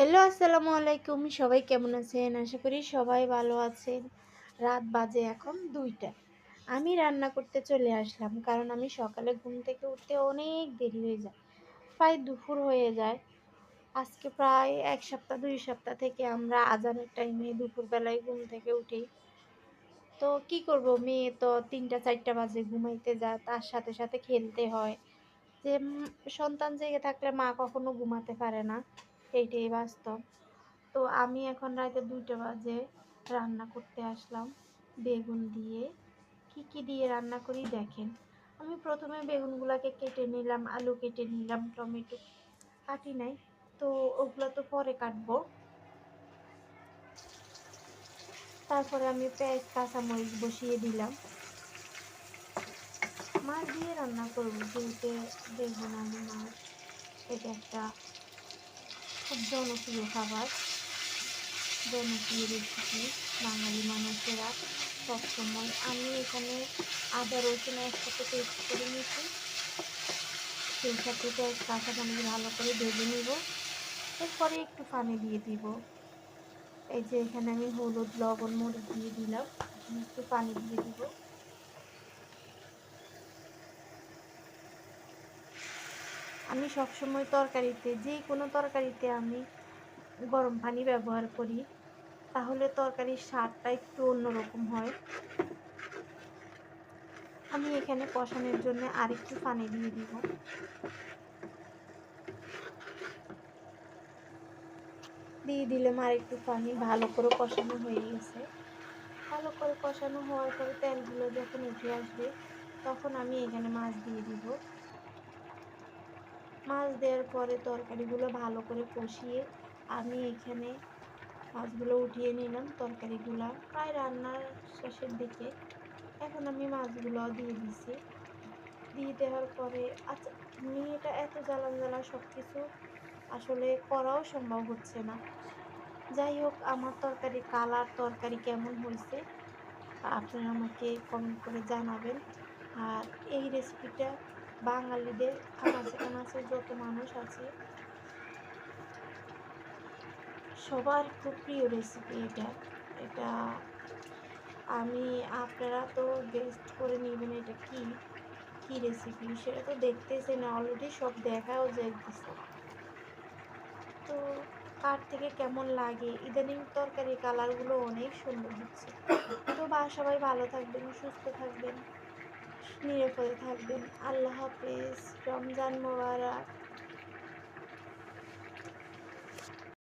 Hello, আসসালামু আলাইকুম। সবাই কেমন আছেন? আশা করি সবাই ভালো আছেন। রাত বাজে এখন ২টা। আমি রান্না করতে চলে আসলাম। কারণ আমি সকালে ঘুম থেকে উঠতে অনেক দেরি হয়ে যায়। প্রায় দুপুর হয়ে যায়। আজকে প্রায় ১ সপ্তাহ ২ সপ্তাহ থেকে আমরা আজানের টাইমে দুপুরবেলায় ঘুম থেকে উঠি। তো কি করব? মেয়ে তো ৩টা ৪টা বাজে ঘুমাইতে যায়। তার সাথে, সাথে খেলতে হয়। যে সন্তান জেগে থাকলে মা কখনো ঘুমাতে পারে না। এইটাই বাস্তব। তো আমি এখন রাতে ২টা বাজে রান্না করতে আসলাম বেগুন দিয়ে। কি দিয়ে রান্না করি দেখেন। আমি ১ম এ বেগুনগুলাকে কেটে নিলাম, আলু কেটে নিলাম, টমেটো কাটি নাই। তো ওগুলা তো পরে কাটবো। তারপরে আমি পেঁয়াজ, কাঁচামরিচ বসিয়ে দিলাম। মাছ দিয়ে রান্না করব যেহেতু বেগুন, আলু, মাছ এটা একটা খুব জনপ্রিয় খাবার। জনপ্রিয় রেসিপি বাঙালি মানুষেরা সবসময়। আমি এখানে আদা রসুন একসাথে পেস্ট করে নিয়েছি, সেই সাথে পেঁয়াজ কাঁচামরিচ ভালো করে ভেজে নিব। এরপরে একটু পানি দিয়ে দিব। এই যে এখানে আমি হলুদ লবণ মরিচ দিয়ে দিলাম, এখন একটু পানি দিয়ে দিব। আমি সবসময় তরকারিতে যে কোনো তরকারিতে আমি গরম পানি ব্যবহার করি, তাহলে তরকারির স্বাদটা একটু অন্যরকম হয়। আমি এখানে কষানোর জন্য আরেকটু পানি দিয়ে দিব। দিয়ে দিলাম আরেকটু পানি, ভালো করে কষানো হয়ে গেছে। ভালো করে কষানো হওয়ার পরে তেলগুলো যখন উঠে আসবে, তখন আমি এখানে মাছ দিয়ে দিব। মাছ দেওয়ার পরে তরকারিগুলো ভালো করে কষিয়ে আমি এখানে মাছগুলো উঠিয়ে নিলাম। তরকারিগুলা প্রায় রান্নার শেষের দিকে। এখন আমি মাছগুলো দিয়ে দিছি। দিয়ে দেওয়ার পরে আচ্ছা, মেয়েটা এত জ্বালান জ্বালা সবকিছু আসলে করাও সম্ভব হচ্ছে না। যাই হোক, আমার তরকারি কেমন হইছে আপনারা আমাকে কমেন্ট করে জানাবেন। আর এই রেসিপিটা বাঙালিদের আনাচে কানাচে যত মানুষ আছে সবার খুব প্রিয় রেসিপি এটা। এটা আমি আপনারা তো গেস্ট করে নিবেন এটা কি রেসিপি সেটা তো দেখতেছেন, অলরেডি সব দেখাও যাইতেছে। তো কার থেকে কেমন লাগে, ইদানিং তরকারি কালারগুলো অনেক সুন্দর হচ্ছে। তো সবাই ভালো থাকবেন, সুস্থ থাকবেন, নিরাপদে থাকবেন। আল্লাহ হাফেজ। রমজান মোবারক।